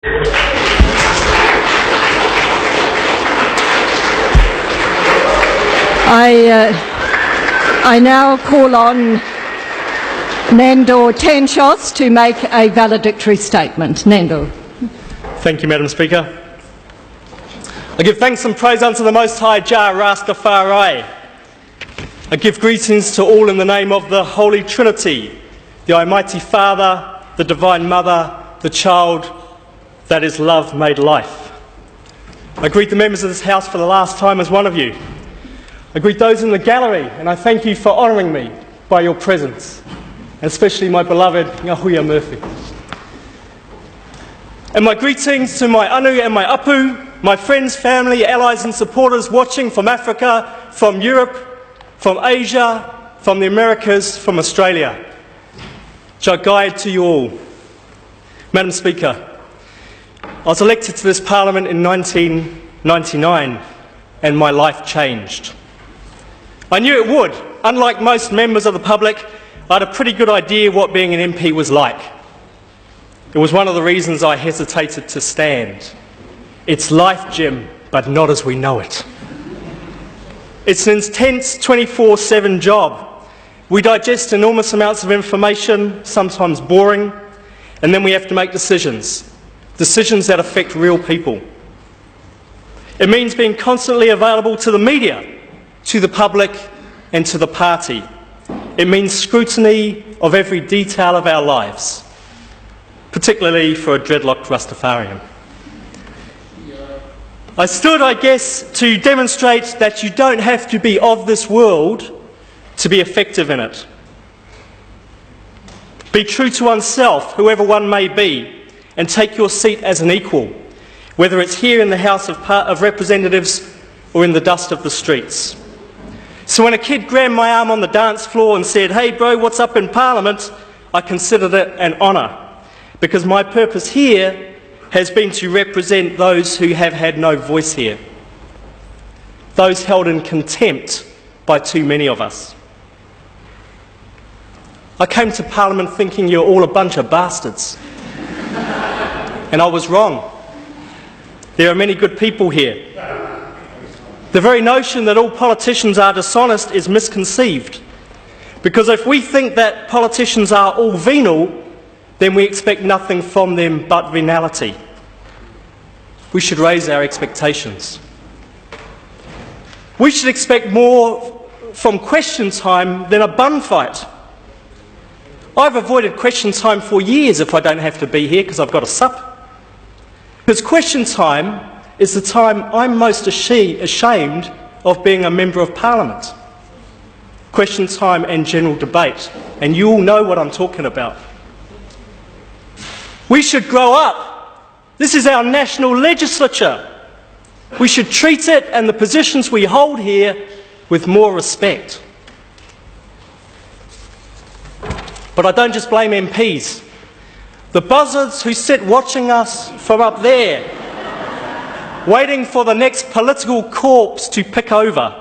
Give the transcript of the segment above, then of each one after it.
I now call on Nandor Tenshos to make a valedictory statement. Nandor. Thank you, Madam Speaker. I give thanks and praise unto the Most High Jah Rastafari. I give greetings to all in the name of the Holy Trinity, the Almighty Father, the Divine Mother, the Child that is love made life. I greet the members of this House for the last time as one of you. I greet those in the gallery, and I thank you for honouring me by your presence, and especially my beloved Ngahuia Murphy. And my greetings to my anu and my apu, my friends, family, allies and supporters watching from Africa, from Europe, from Asia, from the Americas, from Australia. Jagai to you all. Madam Speaker, I was elected to this Parliament in 1999 and my life changed. I knew it would. Unlike most members of the public, I had a pretty good idea what being an MP was like. It was one of the reasons I hesitated to stand. It's life, Jim, but not as we know it. It's an intense 24/7 job. We digest enormous amounts of information, sometimes boring, and then we have to make decisions that affect real people. It means being constantly available to the media, to the public and to the party. It means scrutiny of every detail of our lives, particularly for a dreadlocked Rastafarian. I stood, I guess, to demonstrate that you don't have to be of this world to be effective in it. Be true to oneself, whoever one may be, and take your seat as an equal, whether it's here in the House of Representatives or in the dust of the streets. So when a kid grabbed my arm on the dance floor and said, "Hey bro, what's up in Parliament?" I considered it an honour, because my purpose here has been to represent those who have had no voice here, those held in contempt by too many of us. I came to Parliament thinking you're all a bunch of bastards, and I was wrong. There are many good people here. The very notion that all politicians are dishonest is misconceived, because if we think that politicians are all venal, then we expect nothing from them but venality. We should raise our expectations. We should expect more from question time than a bun fight. I've avoided question time for years if I don't have to be here because I've got a sup. Because question time is the time I'm most ashamed of being a Member of Parliament. Question time and general debate, and you all know what I'm talking about. We should grow up. This is our national legislature. We should treat it and the positions we hold here with more respect. But I don't just blame MPs. The buzzards who sit watching us from up there, waiting for the next political corpse to pick over,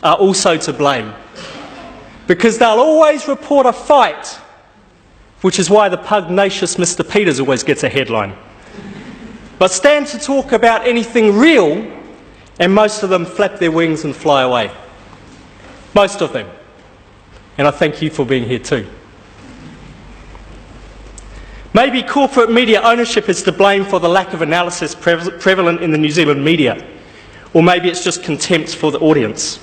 are also to blame. Because they'll always report a fight, which is why the pugnacious Mr. Peters always gets a headline. But stand to talk about anything real, and most of them flap their wings and fly away. Most of them. And I thank you for being here too. Maybe corporate media ownership is to blame for the lack of analysis prevalent in the New Zealand media. Or maybe it's just contempt for the audience.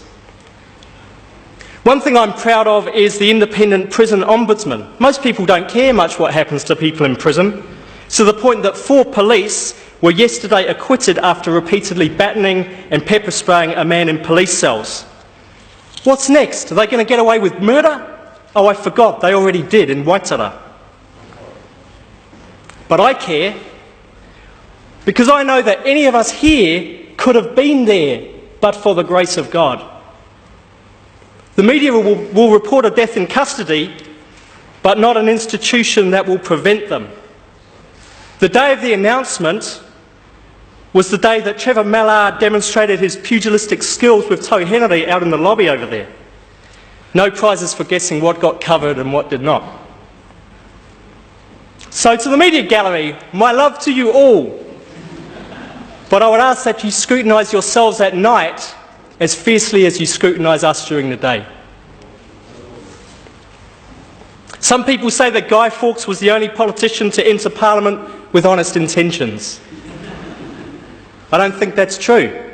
One thing I'm proud of is the independent prison ombudsman. Most people don't care much what happens to people in prison, to the point that 4 police were yesterday acquitted after repeatedly battening and pepper spraying a man in police cells. What's next? Are they going to get away with murder? Oh, I forgot, they already did in Waitara. But I care, because I know that any of us here could have been there, but for the grace of God. The media will report a death in custody, but not an institution that will prevent them. The day of the announcement was the day that Trevor Mallard demonstrated his pugilistic skills with Tau Henry out in the lobby over there. No prizes for guessing what got covered and what did not. So to the media gallery, my love to you all. But I would ask that you scrutinise yourselves at night as fiercely as you scrutinise us during the day. Some people say that Guy Fawkes was the only politician to enter Parliament with honest intentions. I don't think that's true.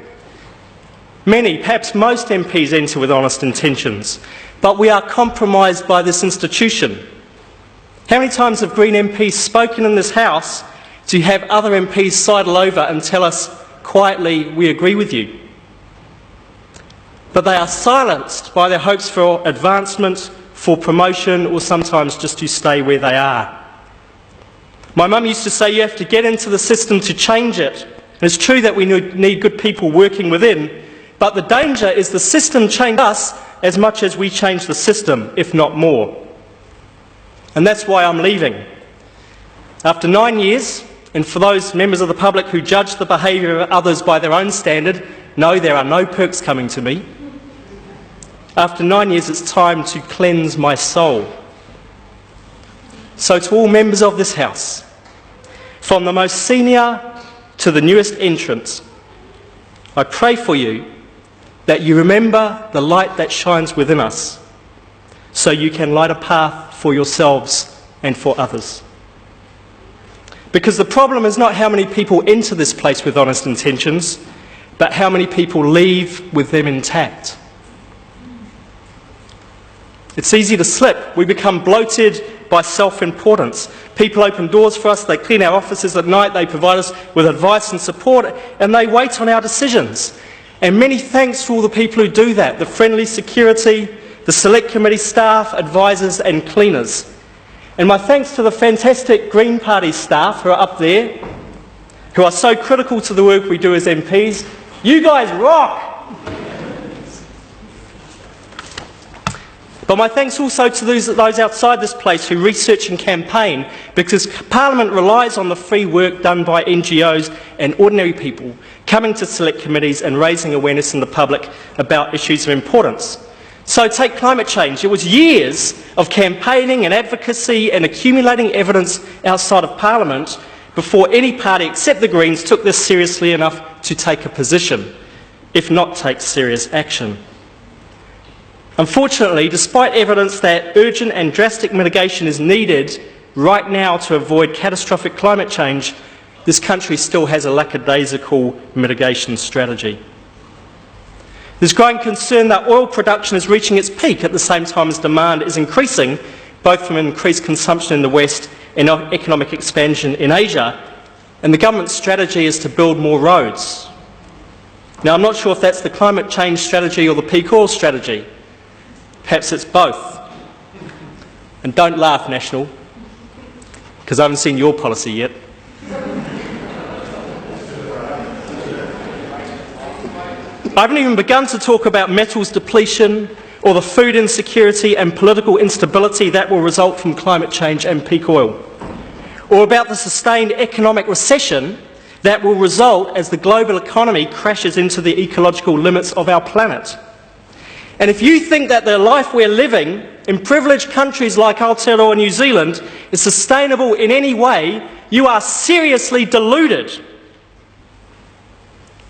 Many, perhaps most MPs enter with honest intentions, but we are compromised by this institution. How many times have Green MPs spoken in this House to have other MPs sidle over and tell us quietly, we agree with you? But they are silenced by their hopes for advancement, for promotion, or sometimes just to stay where they are. My mum used to say you have to get into the system to change it. It's true that we need good people working within, but the danger is the system changes us as much as we change the system, if not more. And that's why I'm leaving. After 9 years, and for those members of the public who judge the behaviour of others by their own standard, no, there are no perks coming to me. After 9 years, it's time to cleanse my soul. So to all members of this House, from the most senior to the newest entrant, I pray for you that you remember the light that shines within us, so you can light a path for yourselves and for others. Because the problem is not how many people enter this place with honest intentions, but how many people leave with them intact. It's easy to slip. We become bloated by self-importance. People open doors for us, they clean our offices at night, they provide us with advice and support, and they wait on our decisions. And many thanks to all the people who do that, the friendly security, the select committee staff, advisors and cleaners. And my thanks to the fantastic Green Party staff who are up there, who are so critical to the work we do as MPs. You guys rock! But my thanks also to those outside this place who research and campaign, because Parliament relies on the free work done by NGOs and ordinary people coming to select committees and raising awareness in the public about issues of importance. So take climate change. It was years of campaigning and advocacy and accumulating evidence outside of Parliament before any party except the Greens took this seriously enough to take a position, if not take serious action. Unfortunately, despite evidence that urgent and drastic mitigation is needed right now to avoid catastrophic climate change, this country still has a lackadaisical mitigation strategy. There's growing concern that oil production is reaching its peak at the same time as demand is increasing, both from increased consumption in the West and economic expansion in Asia, and the government's strategy is to build more roads. Now, I'm not sure if that's the climate change strategy or the peak oil strategy. Perhaps it's both. And don't laugh, National, because I haven't seen your policy yet. I haven't even begun to talk about metals depletion or the food insecurity and political instability that will result from climate change and peak oil, or about the sustained economic recession that will result as the global economy crashes into the ecological limits of our planet. And if you think that the life we're living in privileged countries like Aotearoa, New Zealand, is sustainable in any way, you are seriously deluded.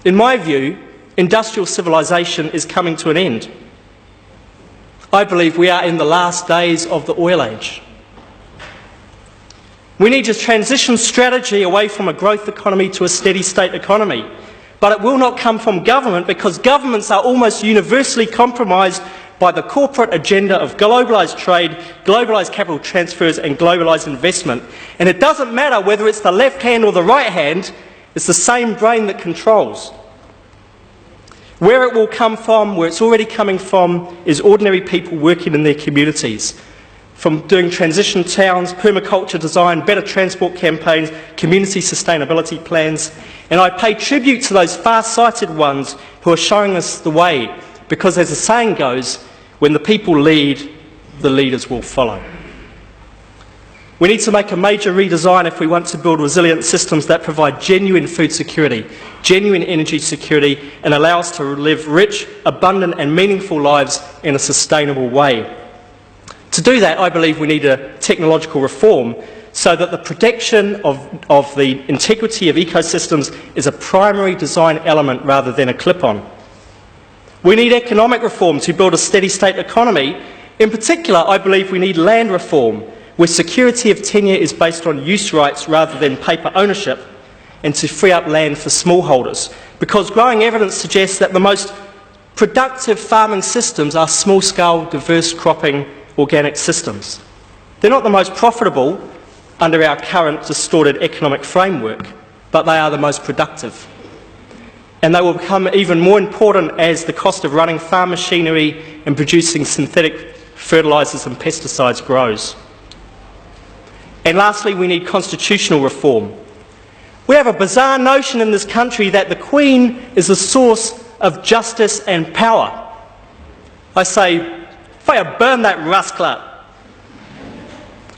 In my view, industrial civilization is coming to an end. I believe we are in the last days of the oil age. We need a transition strategy away from a growth economy to a steady state economy. But it will not come from government, because governments are almost universally compromised by the corporate agenda of globalised trade, globalised capital transfers and globalised investment. And it doesn't matter whether it's the left hand or the right hand, it's the same brain that controls. Where it will come from, where it's already coming from, is ordinary people working in their communities. From doing transition towns, permaculture design, better transport campaigns, community sustainability plans. And I pay tribute to those far-sighted ones who are showing us the way, because as the saying goes, when the people lead, the leaders will follow. We need to make a major redesign if we want to build resilient systems that provide genuine food security, genuine energy security, and allow us to live rich, abundant and meaningful lives in a sustainable way. To do that, I believe we need a technological reform so that the protection of the integrity of ecosystems is a primary design element rather than a clip-on. We need economic reform to build a steady-state economy. In particular, I believe we need land reform, where security of tenure is based on use rights rather than paper ownership, and to free up land for smallholders, because growing evidence suggests that the most productive farming systems are small-scale, diverse cropping, organic systems. They're not the most profitable under our current distorted economic framework, but they are the most productive. And they will become even more important as the cost of running farm machinery and producing synthetic fertilisers and pesticides grows. And lastly, we need constitutional reform. We have a bizarre notion in this country that the Queen is the source of justice and power. I say, fire burn that rascal.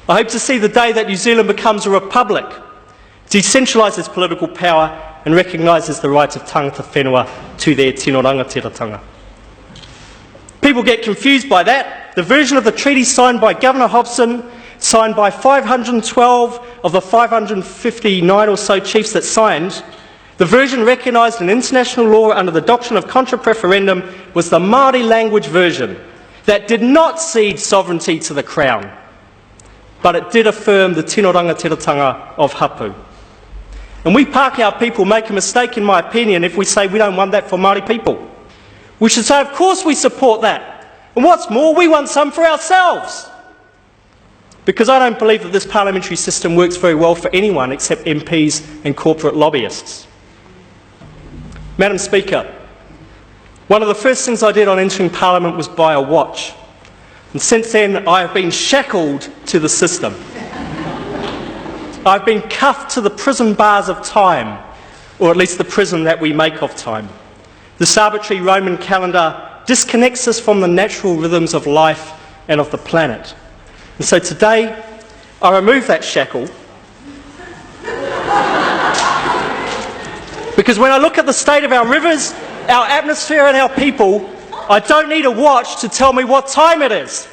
I hope to see the day that New Zealand becomes a republic, decentralises political power and recognises the right of tangata whenua to their tino rangatiratanga. People get confused by that. The version of the treaty signed by Governor Hobson, signed by 512 of the 559 or so chiefs that signed, the version recognised in international law under the doctrine of contra preferendum was the Māori language version that did not cede sovereignty to the Crown, but it did affirm the tino rangatiratanga of hapu. And we Pākehā people make a mistake, in my opinion, if we say we don't want that for Māori people. We should say, of course we support that. And what's more, we want some for ourselves. Because I don't believe that this parliamentary system works very well for anyone except MPs and corporate lobbyists. Madam Speaker, one of the first things I did on entering Parliament was buy a watch. And since then, I have been shackled to the system. I've been cuffed to the prison bars of time, or at least the prison that we make of time. This arbitrary Roman calendar disconnects us from the natural rhythms of life and of the planet. And so today, I remove that shackle because when I look at the state of our rivers, our atmosphere and our people, I don't need a watch to tell me what time it is.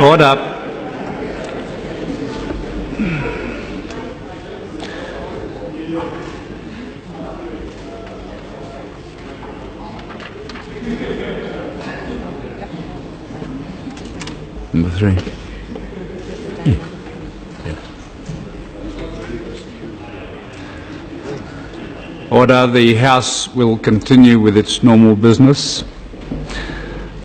Order. Number 3. Order. The House will continue with its normal business.